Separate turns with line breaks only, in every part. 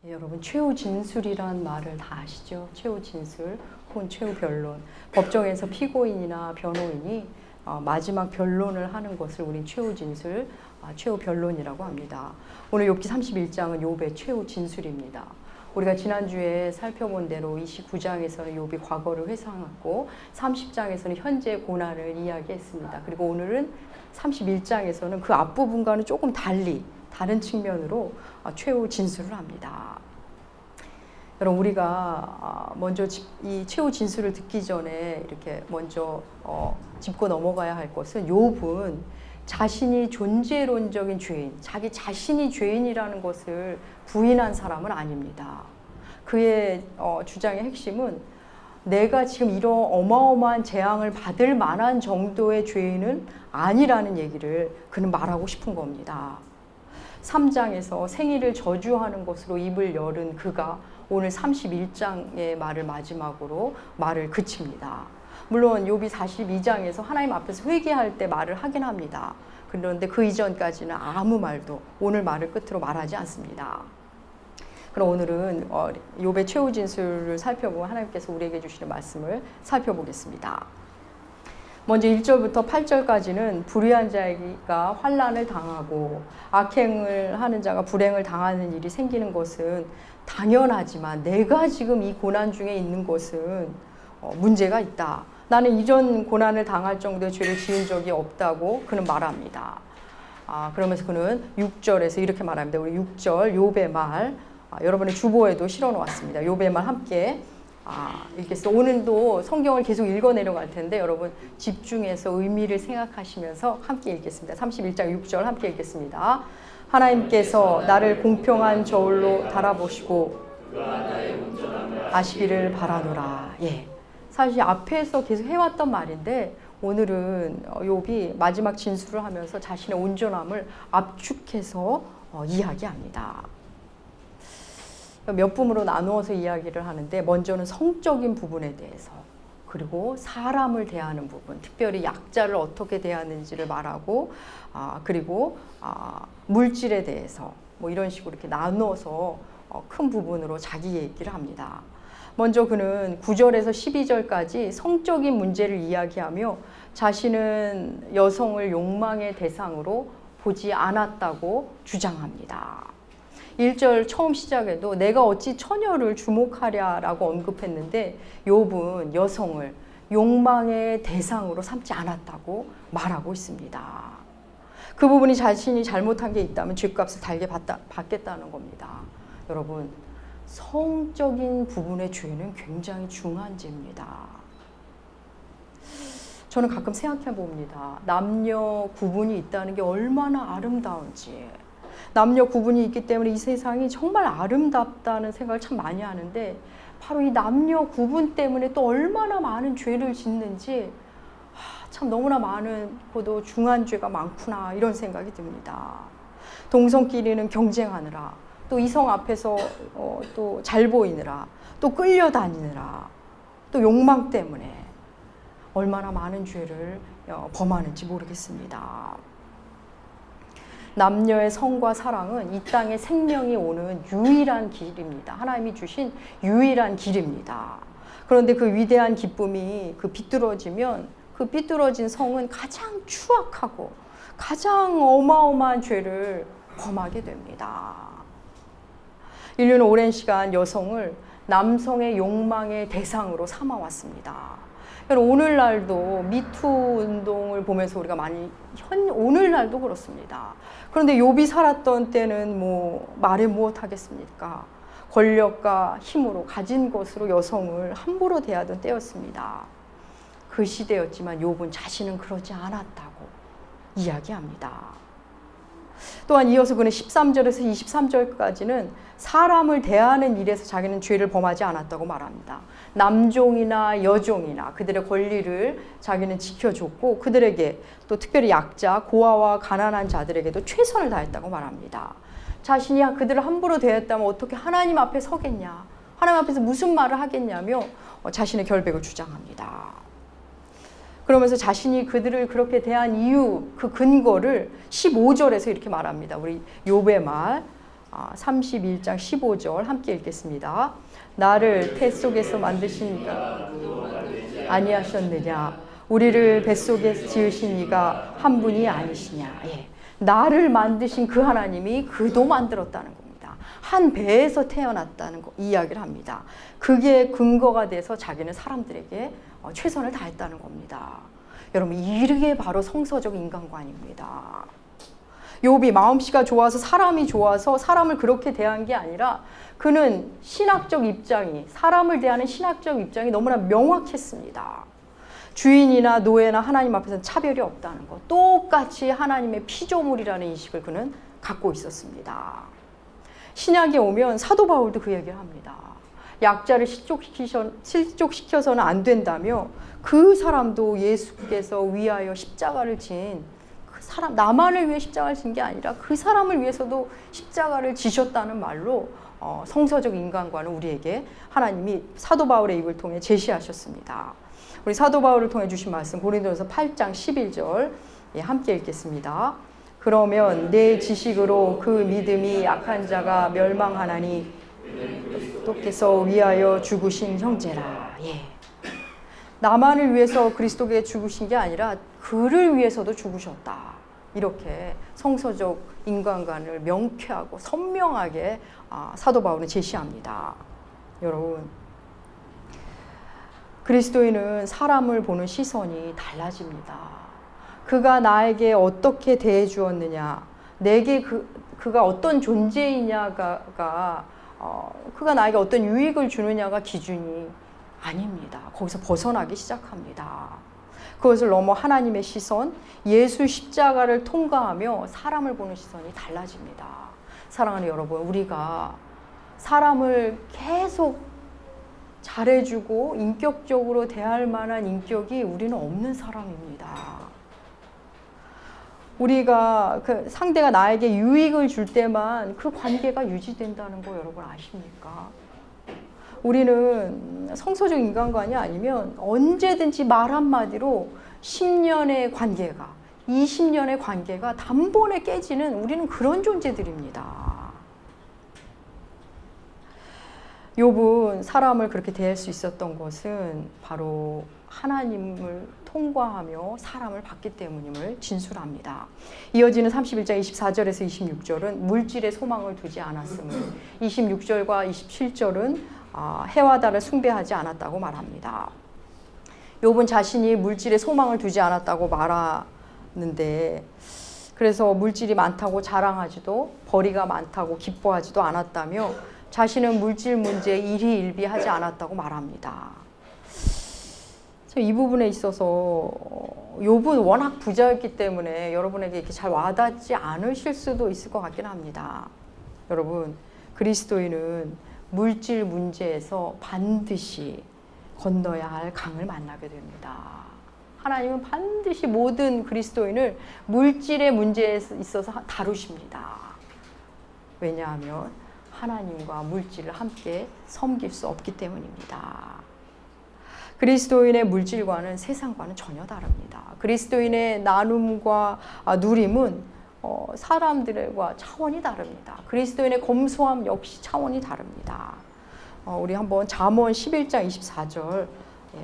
예, 여러분 최후 진술이란 말을 다 아시죠? 최후 진술 혹은 최후 변론. 법정에서 피고인이나 변호인이 마지막 변론을 하는 것을 우린 최후 진술, 최후 변론이라고 합니다. 오늘 욥기 31장은 욥의 최후 진술입니다. 우리가 지난주에 살펴본 대로 29장에서는 욥이 과거를 회상하고 30장에서는 현재의 고난을 이야기했습니다. 그리고 오늘은 31장에서는 그 앞부분과는 조금 달리 다른 측면으로 최후 진술을 합니다. 여러분, 우리가 먼저 이 최후 진술을 듣기 전에 이렇게 먼저 짚고 넘어가야 할 것은, 욥은 자신이 존재론적인 죄인, 자기 자신이 죄인이라는 것을 부인한 사람은 아닙니다. 그의 주장의 핵심은 내가 지금 이런 어마어마한 재앙을 받을 만한 정도의 죄인은 아니라는 얘기를 그는 말하고 싶은 겁니다. 3장에서 생일을 저주하는 것으로 입을 열은 그가 오늘 31장의 말을 마지막으로 말을 그칩니다. 물론 욥이 42장에서 하나님 앞에서 회개할 때 말을 하긴 합니다. 그런데 그 이전까지는 아무 말도 오늘 말을 끝으로 말하지 않습니다. 그럼 오늘은 욥의 최후 진술을 살펴보고 하나님께서 우리에게 주시는 말씀을 살펴보겠습니다. 먼저 1절부터 8절까지는 불의한 자가 환난을 당하고 악행을 하는 자가 불행을 당하는 일이 생기는 것은 당연하지만 내가 지금 이 고난 중에 있는 것은 문제가 있다. 나는 이전 고난을 당할 정도의 죄를 지은 적이 없다고 그는 말합니다. 그러면서 그는 6절에서 이렇게 말합니다. 우리 6절 욥의 말, 여러분의 주보에도 실어 놓았습니다. 욥의 말 함께 읽겠습니다. 오늘도 성경을 계속 읽어 내려갈 텐데 여러분 집중해서 의미를 생각하시면서 함께 읽겠습니다. 31장 6절 함께 읽겠습니다. 하나님께서 나를 공평한 저울로 달아보시고 아시기를 바라노라. 예, 사실 앞에서 계속 해왔던 말인데 오늘은 욥이 마지막 진술을 하면서 자신의 온전함을 압축해서 이야기합니다. 몇 부분으로 나누어서 이야기를 하는데, 먼저는 성적인 부분에 대해서, 그리고 사람을 대하는 부분, 특별히 약자를 어떻게 대하는지를 말하고, 그리고 물질에 대해서 뭐 이런 식으로 이렇게 나누어서 큰 부분으로 자기 얘기를 합니다. 먼저 그는 9절에서 12절까지 성적인 문제를 이야기하며 자신은 여성을 욕망의 대상으로 보지 않았다고 주장합니다. 1절 처음 시작에도 내가 어찌 처녀를 주목하랴라고 언급했는데 욥은 여성을 욕망의 대상으로 삼지 않았다고 말하고 있습니다. 그 부분이 자신이 잘못한 게 있다면 죗값을 달게 받겠다는 겁니다. 여러분, 성적인 부분의 죄는 굉장히 중한 죄입니다. 저는 가끔 생각해 봅니다. 남녀 구분이 있다는 게 얼마나 아름다운지. 남녀 구분이 있기 때문에 이 세상이 정말 아름답다는 생각을 참 많이 하는데, 바로 이 남녀 구분 때문에 또 얼마나 많은 죄를 짓는지 참 너무나 많고 중한 죄가 많구나 이런 생각이 듭니다. 동성끼리는 경쟁하느라, 또 이성 앞에서 또 잘 보이느라, 또 끌려다니느라, 또 욕망 때문에 얼마나 많은 죄를 범하는지 모르겠습니다. 남녀의 성과 사랑은 이 땅에 생명이 오는 유일한 길입니다. 하나님이 주신 유일한 길입니다. 그런데 그 위대한 기쁨이 비뚤어지면 그 삐뚤어진 성은 가장 추악하고 가장 어마어마한 죄를 범하게 됩니다. 인류는 오랜 시간 여성을 남성의 욕망의 대상으로 삼아왔습니다. 오늘날도 미투 운동을 보면서 우리가 많이 오늘날도 그렇습니다. 그런데 욥이 살았던 때는 뭐 말해 무엇 하겠습니까? 권력과 힘으로 가진 것으로 여성을 함부로 대하던 때였습니다. 그 시대였지만 욥은 자신은 그러지 않았다고 이야기합니다. 또한 이어서 그는 13절에서 23절까지는 사람을 대하는 일에서 자기는 죄를 범하지 않았다고 말합니다. 남종이나 여종이나 그들의 권리를 자기는 지켜줬고, 그들에게 또 특별히 약자, 고아와 가난한 자들에게도 최선을 다했다고 말합니다. 자신이 그들을 함부로 대했다면 어떻게 하나님 앞에 서겠냐, 하나님 앞에서 무슨 말을 하겠냐며 자신의 결백을 주장합니다. 그러면서 자신이 그들을 그렇게 대한 이유, 그 근거를 15절에서 이렇게 말합니다. 우리 욥의 말, 31장 15절 함께 읽겠습니다. 나를 태 속에서 만드신 이가 아니하셨느냐? 우리를 뱃속에 지으신 이가 한 분이 아니시냐? 예. 나를 만드신 그 하나님이 그도 만들었다는 겁니다. 한 배에서 태어났다는 거, 이야기를 합니다. 그게 근거가 돼서 자기는 사람들에게 최선을 다했다는 겁니다. 여러분, 이게 바로 성서적 인간관입니다. 욥이 마음씨가 좋아서 사람이 좋아서 사람을 그렇게 대한 게 아니라 그는 신학적 입장이, 사람을 대하는 신학적 입장이 너무나 명확했습니다. 주인이나 노예나 하나님 앞에서는 차별이 없다는 것, 똑같이 하나님의 피조물이라는 인식을 그는 갖고 있었습니다. 신약에 오면 사도 바울도 그 얘기를 합니다. 약자를 실족시켜서는 안 된다며 그 사람도 예수께서 위하여 십자가를 진 그 사람, 나만을 위해 십자가를 진 게 아니라 그 사람을 위해서도 십자가를 지셨다는 말로 성서적 인간관을 우리에게 하나님이 사도 바울의 입을 통해 제시하셨습니다. 우리 사도 바울을 통해 주신 말씀 고린도전서 8장 11절 함께 읽겠습니다. 그러면 내 지식으로 그 믿음이 약한 자가 멸망하나니 그리스도께서 위하여 죽으신 형제라. 예. 나만을 위해서 그리스도께 죽으신 게 아니라 그를 위해서도 죽으셨다. 이렇게 성서적 인간관을 명쾌하고 선명하게 사도 바울은 제시합니다. 여러분, 그리스도인은 사람을 보는 시선이 달라집니다. 그가 나에게 어떻게 대해 주었느냐, 내게 그가 어떤 존재이냐가 그가 나에게 어떤 유익을 주느냐가 기준이 아닙니다. 거기서 벗어나기 시작합니다. 그것을 넘어 하나님의 시선, 예수 십자가를 통과하며 사람을 보는 시선이 달라집니다. 사랑하는 여러분, 우리가 사람을 계속 잘해주고 인격적으로 대할 만한 인격이 우리는 없는 사람입니다. 우리가 그 상대가 나에게 유익을 줄 때만 그 관계가 유지된다는 거 여러분 아십니까? 우리는 성서적 인간관이 아니면 언제든지 말 한마디로 10년의 관계가, 20년의 관계가 단번에 깨지는 우리는 그런 존재들입니다. 욥은 사람을 그렇게 대할 수 있었던 것은 바로 하나님을 통과하며 사람을 봤기 때문임을 진술합니다. 이어지는 31장 24절에서 26절은 물질에 소망을 두지 않았음을, 26절과 27절은 해와 달을 숭배하지 않았다고 말합니다. 욥은 자신이 물질에 소망을 두지 않았다고 말하는데, 그래서 물질이 많다고 자랑하지도 벌이가 많다고 기뻐하지도 않았다며 자신은 물질 문제에 일희일비하지 않았다고 말합니다. 이 부분에 있어서 욥은 워낙 부자였기 때문에 여러분에게 이렇게 잘 와닿지 않으실 수도 있을 것 같긴 합니다. 여러분, 그리스도인은 물질 문제에서 반드시 건너야 할 강을 만나게 됩니다. 하나님은 반드시 모든 그리스도인을 물질의 문제에 있어서 다루십니다. 왜냐하면 하나님과 물질을 함께 섬길 수 없기 때문입니다. 그리스도인의 물질과는 세상과는 전혀 다릅니다. 그리스도인의 나눔과 누림은 사람들과 차원이 다릅니다. 그리스도인의 검소함 역시 차원이 다릅니다. 우리 한번 잠언 11장 24절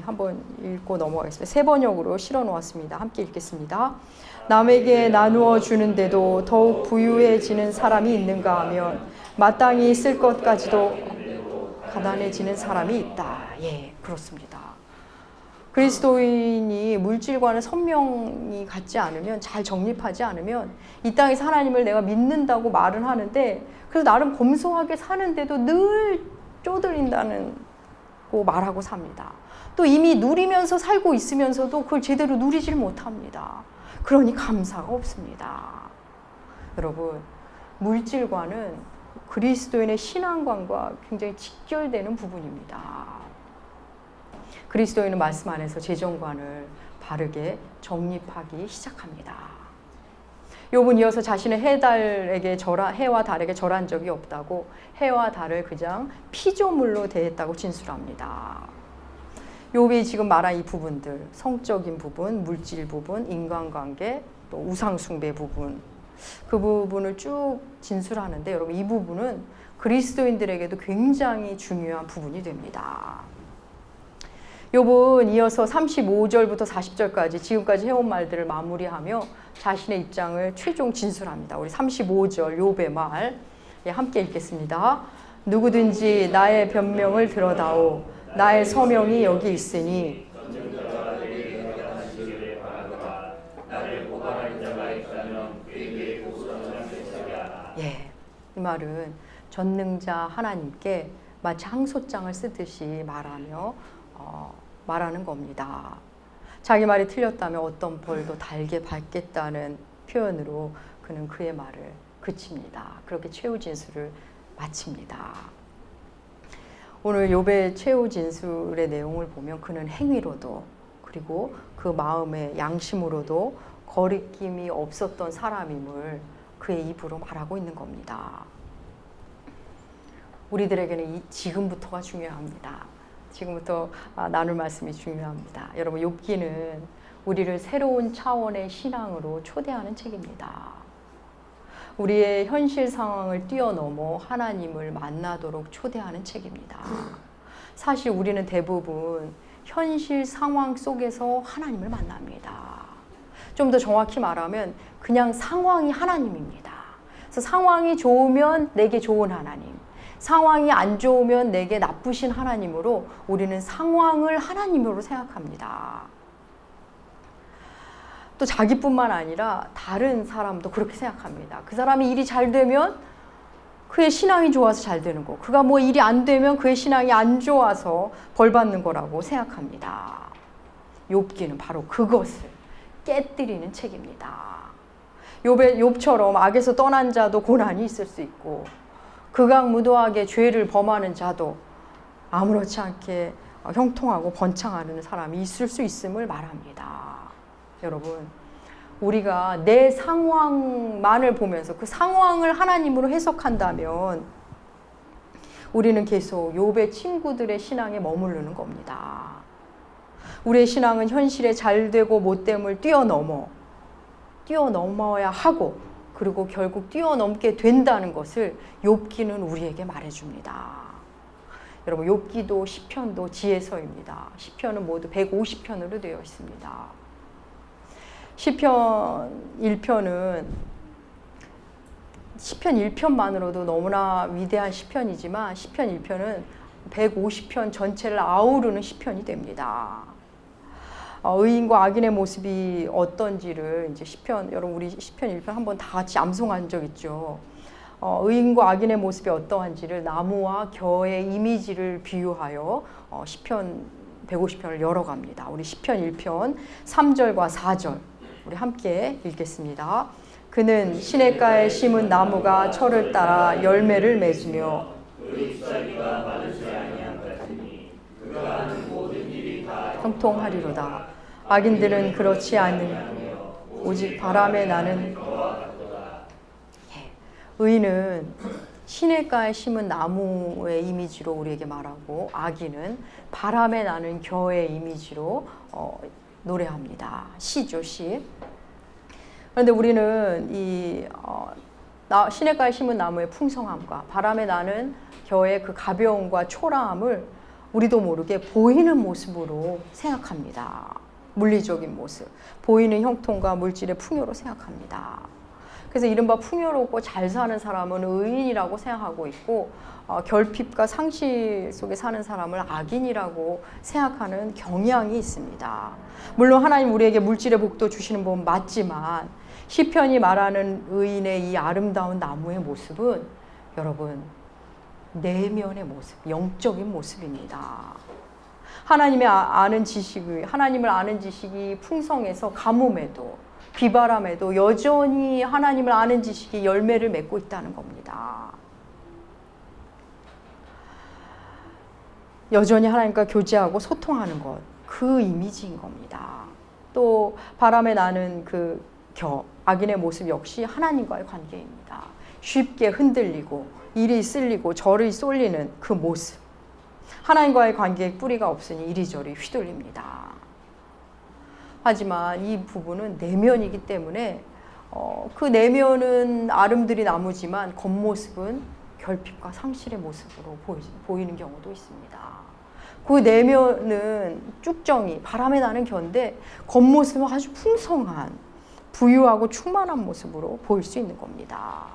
한번 읽고 넘어가겠습니다. 세 번역으로 실어 놓았습니다. 함께 읽겠습니다. 남에게 나누어 주는데도 더욱 부유해지는 사람이 있는가 하면 마땅히 쓸 것까지도 가난해지는 사람이 있다. 예, 그렇습니다. 그리스도인이 물질과는 선명히 같지 않으면, 잘 정립하지 않으면 이 땅에서 하나님을 내가 믿는다고 말은 하는데, 그래서 나름 검소하게 사는데도 늘 쪼들린다는 거 말하고 삽니다. 또 이미 누리면서 살고 있으면서도 그걸 제대로 누리질 못합니다. 그러니 감사가 없습니다. 여러분, 물질과는 그리스도인의 신앙관과 굉장히 직결되는 부분입니다. 그리스도인은 말씀 안에서 재정관을 바르게 정립하기 시작합니다. 욥은 이어서 자신의 해와 달에게 절한 적이 없다고, 해와 달을 그냥 피조물로 대했다고 진술합니다. 욥이 지금 말한 이 부분들, 성적인 부분, 물질 부분, 인간관계, 또 우상숭배 부분, 그 부분을 쭉 진술하는데 여러분 이 부분은 그리스도인들에게도 굉장히 중요한 부분이 됩니다. 욥은 이어서 35절부터 40절까지 지금까지 해온 말들을 마무리하며 자신의 입장을 최종 진술합니다. 우리 35절 욥의 말 함께 읽겠습니다. 누구든지 나의 변명을 들어다오. 나의 서명이 여기 있으니 예, 이 말은 전능자 하나님께 마치 항소장을 쓰듯이 말하는 겁니다. 자기 말이 틀렸다면 어떤 벌도 달게 받겠다는 표현으로 그는 그의 말을 그칩니다. 그렇게 최후 진술을 마칩니다. 오늘 욥의 최후 진술의 내용을 보면 그는 행위로도 그리고 그 마음의 양심으로도 거리낌이 없었던 사람임을 그의 입으로 말하고 있는 겁니다. 우리들에게는 지금부터가 중요합니다. 지금부터 나눌 말씀이 중요합니다. 여러분 욥기는 우리를 새로운 차원의 신앙으로 초대하는 책입니다. 우리의 현실 상황을 뛰어넘어 하나님을 만나도록 초대하는 책입니다. 사실 우리는 대부분 현실 상황 속에서 하나님을 만납니다. 좀 더 정확히 말하면 그냥 상황이 하나님입니다. 그래서 상황이 좋으면 내게 좋은 하나님, 상황이 안 좋으면 내게 나쁘신 하나님으로 우리는 상황을 하나님으로 생각합니다. 또 자기뿐만 아니라 다른 사람도 그렇게 생각합니다. 그 사람이 일이 잘 되면 그의 신앙이 좋아서 잘 되는 거, 그가 뭐 일이 안 되면 그의 신앙이 안 좋아서 벌 받는 거라고 생각합니다. 욥기는 바로 그것을 깨뜨리는 책입니다. 욥처럼 악에서 떠난 자도 고난이 있을 수 있고 극악무도하게 죄를 범하는 자도 아무렇지 않게 형통하고 번창하는 사람이 있을 수 있음을 말합니다. 여러분, 우리가 내 상황만을 보면서 그 상황을 하나님으로 해석한다면 우리는 계속 욥의 친구들의 신앙에 머무르는 겁니다. 우리의 신앙은 현실에 잘되고 못됨을 뛰어넘어야 하고 그리고 결국 뛰어넘게 된다는 것을 욥기는 우리에게 말해줍니다. 여러분 욥기도 시편도 지혜서입니다. 시편은 모두 150편으로 되어 있습니다. 시편 1편은 시편 1편만으로도 너무나 위대한 시편이지만 시편 1편은 150편 전체를 아우르는 시편이 됩니다. 의인과 악인의 모습이 어떤지를 이제 시편, 여러분 우리 시편 1편 한번 다 같이 암송한 적 있죠. 의인과 악인의 모습이 어떠한지를 나무와 겨의 이미지를 비유하여 시편 150편을 열어갑니다. 우리 시편 1편 3절과 4절 우리 함께 읽겠습니다. 그는 시냇가에 심은 나무가 철을 따라 열매를 맺으며 형통하리로다. 악인들은 그렇지 않으며 오직 바람에 나는 의인은 시냇가에 심은 나무의 이미지로 우리에게 말하고 악인은 바람에 나는 겨의 이미지로 노래합니다. 시죠, 시. 그런데 우리는 이 시냇가에 심은 나무의 풍성함과 바람에 나는 겨의 그 가벼움과 초라함을 우리도 모르게 보이는 모습으로 생각합니다. 물리적인 모습, 보이는 형통과 물질의 풍요로 생각합니다. 그래서 이른바 풍요롭고 잘 사는 사람은 의인이라고 생각하고 있고 결핍과 상실 속에 사는 사람을 악인이라고 생각하는 경향이 있습니다. 물론 하나님 우리에게 물질의 복도 주시는 분 맞지만 시편이 말하는 의인의 이 아름다운 나무의 모습은 여러분 내면의 모습, 영적인 모습입니다. 하나님을 아는 지식이 풍성해서 가뭄에도 비바람에도 여전히 하나님을 아는 지식이 열매를 맺고 있다는 겁니다. 여전히 하나님과 교제하고 소통하는 것, 그 이미지인 겁니다. 또 바람에 나는 그 악인의 모습 역시 하나님과의 관계입니다. 쉽게 흔들리고 이리 쓸리고 저리 쏠리는 그 모습. 하나님과의 관계에 뿌리가 없으니 이리저리 휘둘립니다. 하지만 이 부분은 내면이기 때문에 그 내면은 아름드리 나무지만 겉모습은 결핍과 상실의 모습으로 보이는 경우도 있습니다. 그 내면은 쭉정이 바람에 나는 견데 겉모습은 아주 풍성한 부유하고 충만한 모습으로 보일 수 있는 겁니다.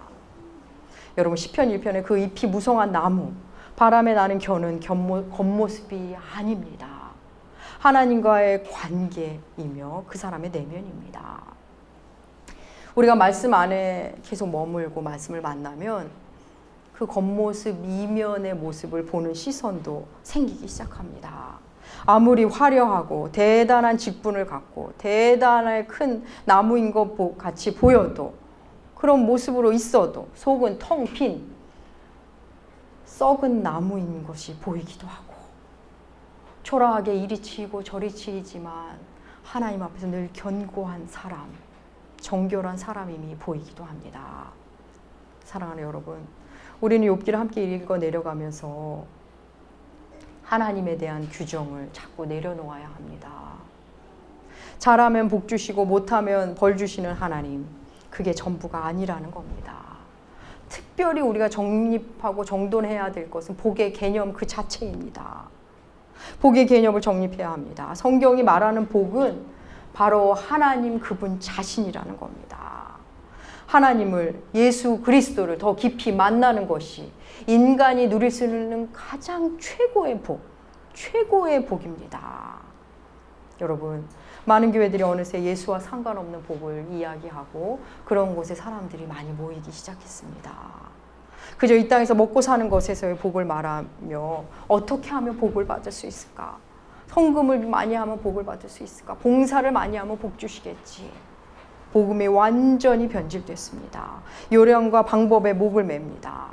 여러분 시편 1편의 그 잎이 무성한 나무, 바람에 나는 견은 겉모습이 아닙니다. 하나님과의 관계이며 그 사람의 내면입니다. 우리가 말씀 안에 계속 머물고 말씀을 만나면 그 겉모습 이면의 모습을 보는 시선도 생기기 시작합니다. 아무리 화려하고 대단한 직분을 갖고 대단한 큰 나무인 것 같이 보여도, 그런 모습으로 있어도 속은 텅 빈 썩은 나무인 것이 보이기도 하고, 초라하게 이리 치이고 저리 치이지만 하나님 앞에서 늘 견고한 사람, 정결한 사람임이 보이기도 합니다. 사랑하는 여러분, 우리는 욥기를 함께 읽어 내려가면서 하나님에 대한 규정을 자꾸 내려놓아야 합니다. 잘하면 복 주시고 못하면 벌 주시는 하나님, 그게 전부가 아니라는 겁니다. 특별히 우리가 정립하고 정돈해야 될 것은 복의 개념 그 자체입니다. 복의 개념을 정립해야 합니다. 성경이 말하는 복은 바로 하나님 그분 자신이라는 겁니다. 하나님을, 예수 그리스도를 더 깊이 만나는 것이 인간이 누릴 수 있는 가장 최고의 복, 최고의 복입니다. 여러분, 많은 교회들이 어느새 예수와 상관없는 복을 이야기하고 그런 곳에 사람들이 많이 모이기 시작했습니다. 그저 이 땅에서 먹고 사는 것에서의 복을 말하며 어떻게 하면 복을 받을 수 있을까? 헌금을 많이 하면 복을 받을 수 있을까? 봉사를 많이 하면 복 주시겠지. 복음이 완전히 변질됐습니다. 요령과 방법에 목을 맵니다.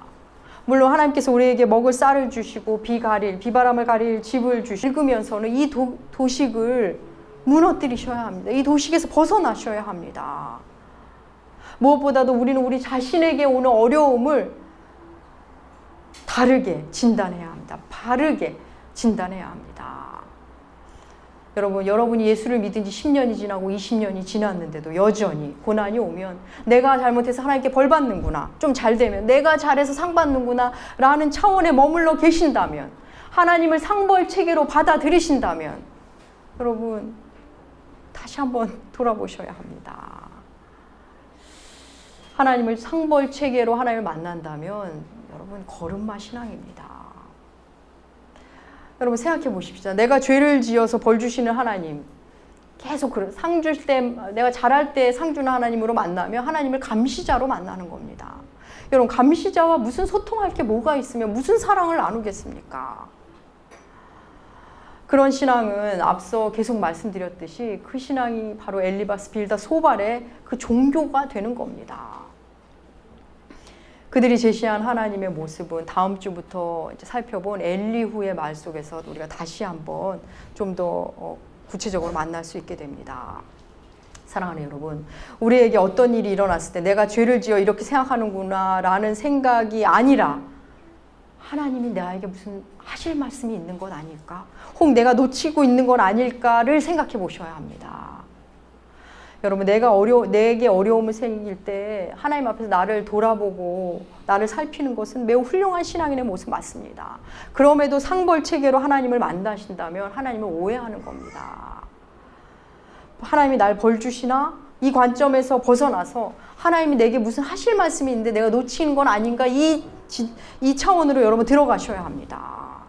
물론 하나님께서 우리에게 먹을 쌀을 주시고 비바람을 가릴 집을 읽으면서는 이 도식을 무너뜨리셔야 합니다. 이 도식에서 벗어나셔야 합니다. 무엇보다도 우리는 우리 자신에게 오는 어려움을 다르게 진단해야 합니다. 바르게 진단해야 합니다. 여러분이 예수를 믿은 지 10년이 지나고 20년이 지났는데도 여전히 고난이 오면 내가 잘못해서 하나님께 벌 받는구나, 좀 잘 되면 내가 잘해서 상 받는구나 라는 차원에 머물러 계신다면, 하나님을 상벌 체계로 받아들이신다면 여러분 다시 한번 돌아보셔야 합니다. 하나님을 상벌 체계로 하나님을 만난다면 여러분 걸음마 신앙입니다. 여러분 생각해 보십시오. 내가 죄를 지어서 벌 주시는 하나님, 계속 상 줄 때, 내가 잘할 때 상 주는 하나님으로 만나면 하나님을 감시자로 만나는 겁니다. 여러분 감시자와 무슨 소통할 게 뭐가 있으면 무슨 사랑을 나누겠습니까? 그런 신앙은 앞서 계속 말씀드렸듯이 그 신앙이 바로 엘리바스 빌다 소발의 그 종교가 되는 겁니다. 그들이 제시한 하나님의 모습은 다음 주부터 이제 살펴본 엘리후의 말 속에서 우리가 다시 한번 좀 더 구체적으로 만날 수 있게 됩니다. 사랑하는 여러분, 우리에게 어떤 일이 일어났을 때 내가 죄를 지어 이렇게 생각하는구나 라는 생각이 아니라 하나님이 나에게 무슨 하실 말씀이 있는 건 아닐까? 혹 내가 놓치고 있는 건 아닐까를 생각해 보셔야 합니다. 여러분, 내게 어려움을 생길 때 하나님 앞에서 나를 돌아보고 나를 살피는 것은 매우 훌륭한 신앙인의 모습 맞습니다. 그럼에도 상벌 체계로 하나님을 만나신다면 하나님을 오해하는 겁니다. 하나님이 날 벌 주시나? 이 관점에서 벗어나서 하나님이 내게 무슨 하실 말씀이 있는데 내가 놓치는 건 아닌가? 이 차원으로 여러분 들어가셔야 합니다.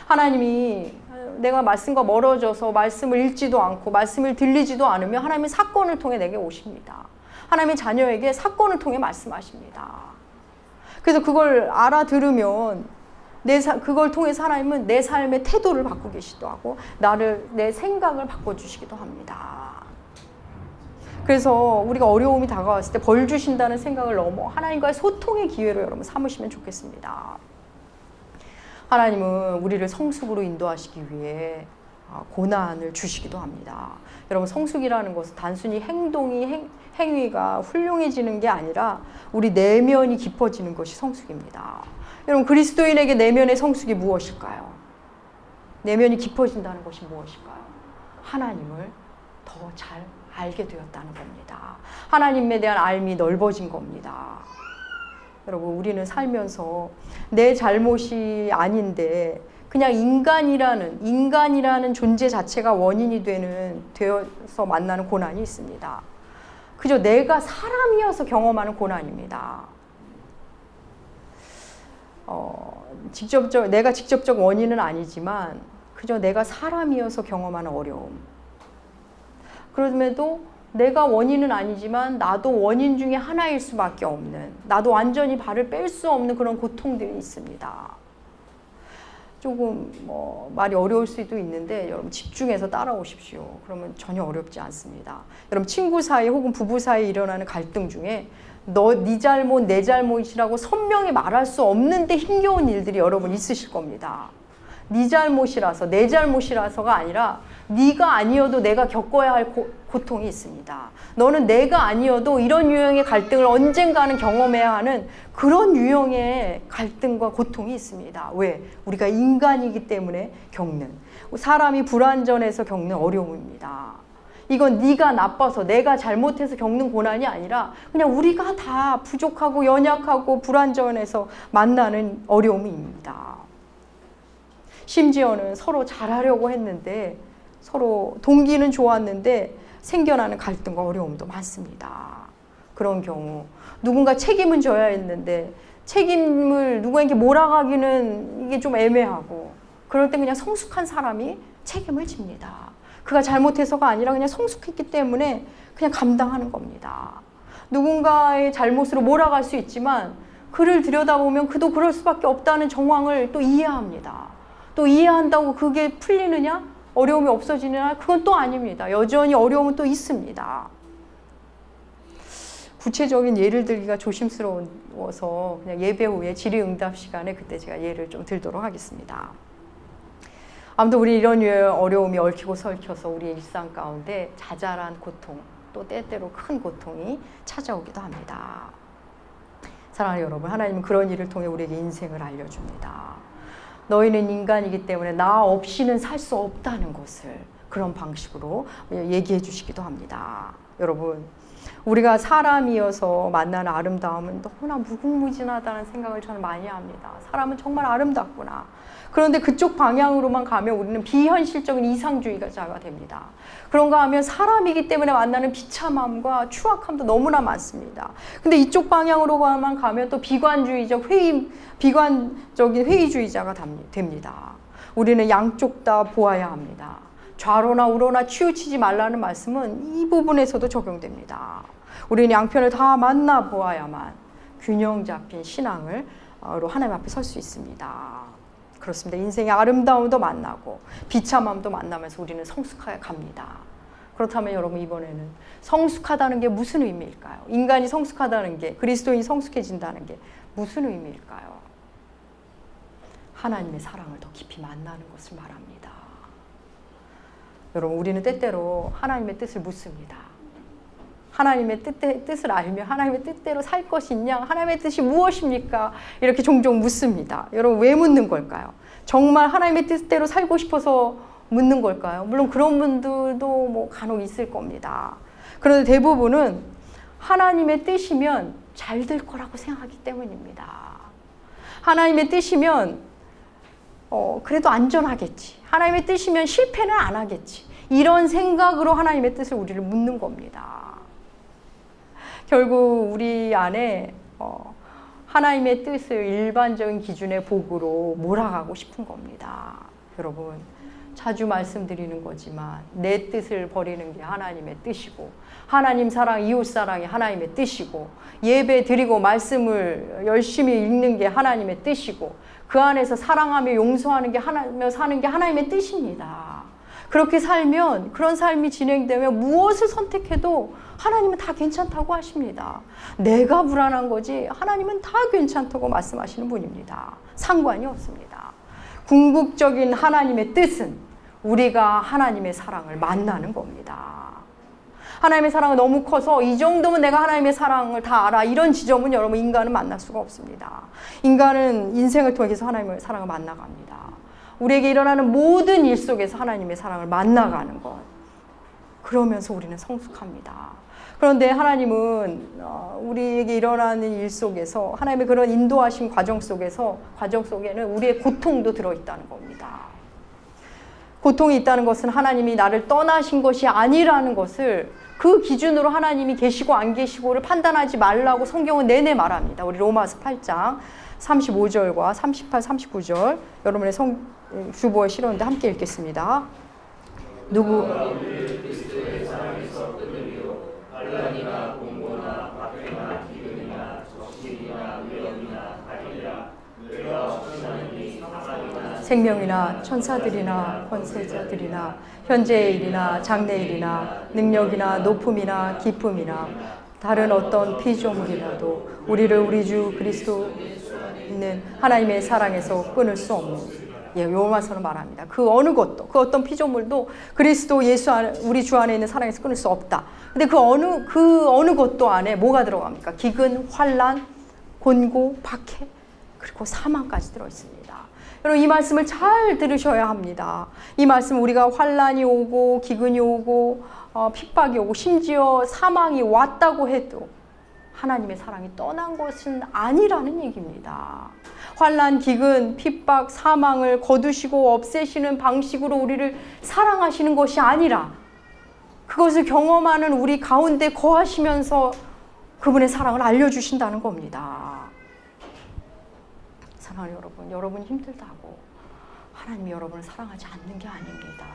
하나님이 내가 말씀과 멀어져서 말씀을 읽지도 않고 말씀을 들리지도 않으면 하나님이 사건을 통해 내게 오십니다. 하나님의 자녀에게 사건을 통해 말씀하십니다. 그래서 그걸 알아들으면 그걸 통해서 하나님은 내 삶의 태도를 바꾸고 계시기도 하고 내 생각을 바꿔주시기도 합니다. 그래서 우리가 어려움이 다가왔을 때 벌 주신다는 생각을 넘어 하나님과의 소통의 기회로 여러분 삼으시면 좋겠습니다. 하나님은 우리를 성숙으로 인도하시기 위해 고난을 주시기도 합니다. 여러분, 성숙이라는 것은 단순히 행위가 훌륭해지는 게 아니라 우리 내면이 깊어지는 것이 성숙입니다. 여러분, 그리스도인에게 내면의 성숙이 무엇일까요? 내면이 깊어진다는 것이 무엇일까요? 하나님을 더 잘 알게 되었다는 겁니다. 하나님에 대한 알미 넓어진 겁니다. 여러분, 우리는 살면서 내 잘못이 아닌데 그냥 인간이라는 존재 자체가 원인이 되어서 만나는 고난이 있습니다. 그저 내가 사람이어서 경험하는 고난입니다. 내가 직접적 원인은 아니지만 그저 내가 사람이어서 경험하는 어려움. 그럼에도 내가 원인은 아니지만 나도 원인 중에 하나일 수밖에 없는, 나도 완전히 발을 뺄 수 없는 그런 고통들이 있습니다. 조금 말이 어려울 수도 있는데 여러분 집중해서 따라오십시오. 그러면 전혀 어렵지 않습니다. 여러분 친구 사이 혹은 부부 사이에 일어나는 갈등 중에 네 잘못, 내 잘못이라고 선명히 말할 수 없는데 힘겨운 일들이 여러분 있으실 겁니다. 네 잘못이라서, 내 잘못이라서가 아니라 네가 아니어도 내가 겪어야 할 고통이 있습니다. 너는 내가 아니어도 이런 유형의 갈등을 언젠가는 경험해야 하는 그런 유형의 갈등과 고통이 있습니다. 왜? 우리가 인간이기 때문에 겪는, 사람이 불완전해서 겪는 어려움입니다. 이건 네가 나빠서 내가 잘못해서 겪는 고난이 아니라 그냥 우리가 다 부족하고 연약하고 불완전해서 만나는 어려움입니다. 심지어는 서로 잘하려고 했는데 서로 동기는 좋았는데 생겨나는 갈등과 어려움도 많습니다. 그런 경우 누군가 책임은 져야 했는데 책임을 누구에게 몰아가기는 이게 좀 애매하고, 그럴 때 그냥 성숙한 사람이 책임을 집니다. 그가 잘못해서가 아니라 그냥 성숙했기 때문에 그냥 감당하는 겁니다. 누군가의 잘못으로 몰아갈 수 있지만 그를 들여다보면 그도 그럴 수밖에 없다는 정황을 또 이해합니다. 또 이해한다고 그게 풀리느냐? 어려움이 없어지느냐? 그건 또 아닙니다. 여전히 어려움은 또 있습니다. 구체적인 예를 들기가 조심스러워서 그냥 예배 후에 질의응답 시간에 그때 제가 예를 좀 들도록 하겠습니다. 아무튼 우리 이런 어려움이 얽히고 설켜서 우리 일상 가운데 자잘한 고통, 또 때때로 큰 고통이 찾아오기도 합니다. 사랑하는 여러분, 하나님은 그런 일을 통해 우리에게 인생을 알려줍니다. 너희는 인간이기 때문에 나 없이는 살 수 없다는 것을 그런 방식으로 얘기해 주시기도 합니다. 여러분, 우리가 사람이어서 만나는 아름다움은 너무나 무궁무진하다는 생각을 저는 많이 합니다. 사람은 정말 아름답구나. 그런데 그쪽 방향으로만 가면 우리는 비현실적인 이상주의자가 됩니다. 그런가 하면 사람이기 때문에 만나는 비참함과 추악함도 너무나 많습니다. 근데 이쪽 방향으로만 가면 또 비관적인 회의주의자가 됩니다. 우리는 양쪽 다 보아야 합니다. 좌로나 우로나 치우치지 말라는 말씀은 이 부분에서도 적용됩니다. 우리는 양편을 다 만나보아야만 균형 잡힌 신앙으로 하나님 앞에 설 수 있습니다. 그렇습니다. 인생의 아름다움도 만나고 비참함도 만나면서 우리는 성숙해 갑니다. 그렇다면 여러분, 이번에는 성숙하다는 게 무슨 의미일까요? 인간이 성숙하다는 게, 그리스도인이 성숙해진다는 게 무슨 의미일까요? 하나님의 사랑을 더 깊이 만나는 것을 말합니다. 여러분, 우리는 때때로 하나님의 뜻을 묻습니다. 하나님의 뜻을 알며 하나님의 뜻대로 살 것이 있냐? 하나님의 뜻이 무엇입니까? 이렇게 종종 묻습니다. 여러분, 왜 묻는 걸까요? 정말 하나님의 뜻대로 살고 싶어서 묻는 걸까요? 물론 그런 분들도 간혹 있을 겁니다. 그런데 대부분은 하나님의 뜻이면 잘 될 거라고 생각하기 때문입니다. 하나님의 뜻이면 그래도 안전하겠지. 하나님의 뜻이면 실패는 안 하겠지. 이런 생각으로 하나님의 뜻을 우리를 묻는 겁니다. 결국 우리 안에 하나님의 뜻을 일반적인 기준의 복으로 몰아가고 싶은 겁니다. 여러분, 자주 말씀드리는 거지만 내 뜻을 버리는 게 하나님의 뜻이고, 하나님 사랑, 이웃 사랑이 하나님의 뜻이고, 예배 드리고 말씀을 열심히 읽는 게 하나님의 뜻이고, 그 안에서 사랑하며 용서하는 게 하나며 사는 게 하나님의 뜻입니다. 그렇게 살면, 그런 삶이 진행되면 무엇을 선택해도 하나님은 다 괜찮다고 하십니다. 내가 불안한 거지 하나님은 다 괜찮다고 말씀하시는 분입니다. 상관이 없습니다. 궁극적인 하나님의 뜻은 우리가 하나님의 사랑을 만나는 겁니다. 하나님의 사랑은 너무 커서 이 정도면 내가 하나님의 사랑을 다 알아, 이런 지점은 여러분, 인간은 만날 수가 없습니다. 인간은 인생을 통해서 하나님의 사랑을 만나갑니다. 우리에게 일어나는 모든 일 속에서 하나님의 사랑을 만나가는 것, 그러면서 우리는 성숙합니다. 그런데 하나님은 우리에게 일어나는 일 속에서 하나님의 그런 인도하신 과정 속에는 우리의 고통도 들어있다는 겁니다. 고통이 있다는 것은 하나님이 나를 떠나신 것이 아니라는 것을 그 기준으로 하나님이 계시고 안 계시고를 판단하지 말라고 성경은 내내 말합니다. 우리 로마서 8장 35절과 38, 39절 여러분의 주보에 실었는데 함께 읽겠습니다. 누구 환난이나 공고나 박해나 기근이나 적신이나 위험이나 발이라 내가 없으나니 사람이나 생명이나 천사들이나 권세자들이나 현재의 일이나 장래의 일이나 능력이나 높음이나 기쁨이나 다른 어떤 피조물이라도 우리를 우리 주 그리스도 있는 하나님의 사랑에서 끊을 수 없는 로마서는 말합니다. 그 어느 것도, 그 어떤 피조물도 그리스도 예수 안에, 우리 주 안에 있는 사랑에서 끊을 수 없다. 근데 그 어느 것도 안에 뭐가 들어갑니까? 기근, 환난, 곤고, 박해, 그리고 사망까지 들어있습니다. 여러분 이 말씀을 잘 들으셔야 합니다. 이 말씀 우리가 환난이 오고 기근이 오고 핍박이 오고 심지어 사망이 왔다고 해도 하나님의 사랑이 떠난 것은 아니라는 얘기입니다. 환난, 기근, 핍박, 사망을 거두시고 없애시는 방식으로 우리를 사랑하시는 것이 아니라 그것을 경험하는 우리 가운데 거하시면서 그분의 사랑을 알려주신다는 겁니다. 사랑하는 여러분, 여러분이 힘들다고 하나님이 여러분을 사랑하지 않는 게 아닙니다.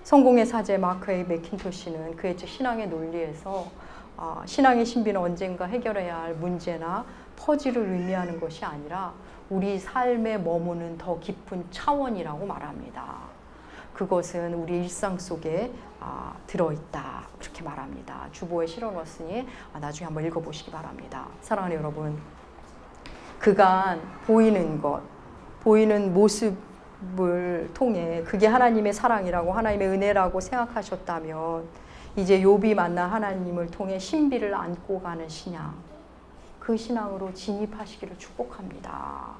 성공의 사제 마크 A 맥킨토시는 그의 신앙의 논리에서 신앙의 신비는 언젠가 해결해야 할 문제나 퍼즐을 의미하는 것이 아니라 우리 삶에 머무는 더 깊은 차원이라고 말합니다. 그것은 우리 일상 속에 들어있다 그렇게 말합니다. 주보에 실어놓았으니 나중에 한번 읽어보시기 바랍니다. 사랑하는 여러분, 그간 보이는 것, 보이는 모습을 통해 그게 하나님의 사랑이라고 하나님의 은혜라고 생각하셨다면 이제 욥이 만난 하나님을 통해 신비를 안고 가는 신앙, 그 신앙으로 진입하시기를 축복합니다.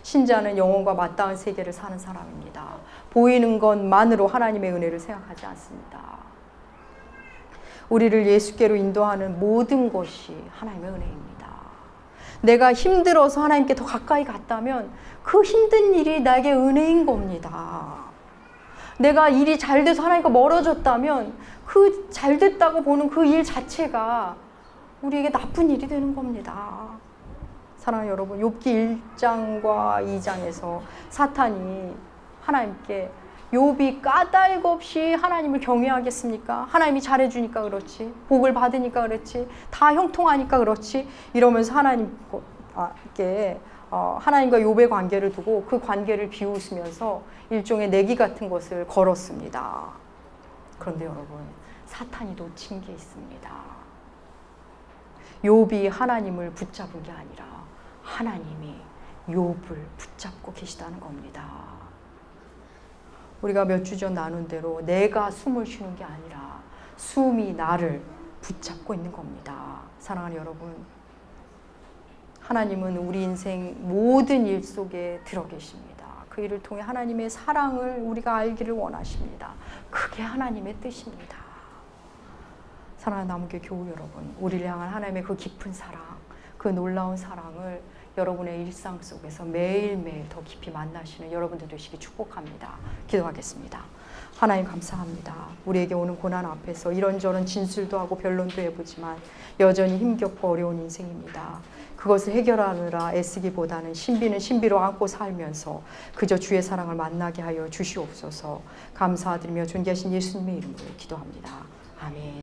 신자는 영혼과 맞닿은 세계를 사는 사람입니다. 보이는 것만으로 하나님의 은혜를 생각하지 않습니다. 우리를 예수께로 인도하는 모든 것이 하나님의 은혜입니다. 내가 힘들어서 하나님께 더 가까이 갔다면 그 힘든 일이 나에게 은혜인 겁니다. 내가 일이 잘 돼서 하나님과 멀어졌다면 그 잘 됐다고 보는 그 일 자체가 우리에게 나쁜 일이 되는 겁니다. 사랑하는 여러분, 욥기 1장과 2장에서 사탄이 하나님께 욥이 까닭 없이 하나님을 경외하겠습니까? 하나님이 잘해주니까 그렇지, 복을 받으니까 그렇지, 다 형통하니까 그렇지 이러면서 하나님과 욥의 관계를 두고 그 관계를 비웃으면서 일종의 내기 같은 것을 걸었습니다. 그런데 여러분, 사탄이 놓친 게 있습니다. 욥이 하나님을 붙잡은 게 아니라 하나님이 욥을 붙잡고 계시다는 겁니다. 우리가 몇 주 전 나눈 대로 내가 숨을 쉬는 게 아니라 숨이 나를 붙잡고 있는 겁니다. 사랑하는 여러분, 하나님은 우리 인생 모든 일 속에 들어 계십니다. 그 일을 통해 하나님의 사랑을 우리가 알기를 원하십니다. 그게 하나님의 뜻입니다. 사랑하는 남은교회 교우 여러분, 우리를 향한 하나님의 그 깊은 사랑, 그 놀라운 사랑을 여러분의 일상 속에서 매일매일 더 깊이 만나시는 여러분들 되시기 축복합니다. 기도하겠습니다. 하나님 감사합니다. 우리에게 오는 고난 앞에서 이런저런 진술도 하고 변론도 해보지만 여전히 힘겹고 어려운 인생입니다. 그것을 해결하느라 애쓰기보다는 신비는 신비로 안고 살면서 그저 주의 사랑을 만나게 하여 주시옵소서. 감사드리며 존귀하신 예수님의 이름으로 기도합니다. 아멘.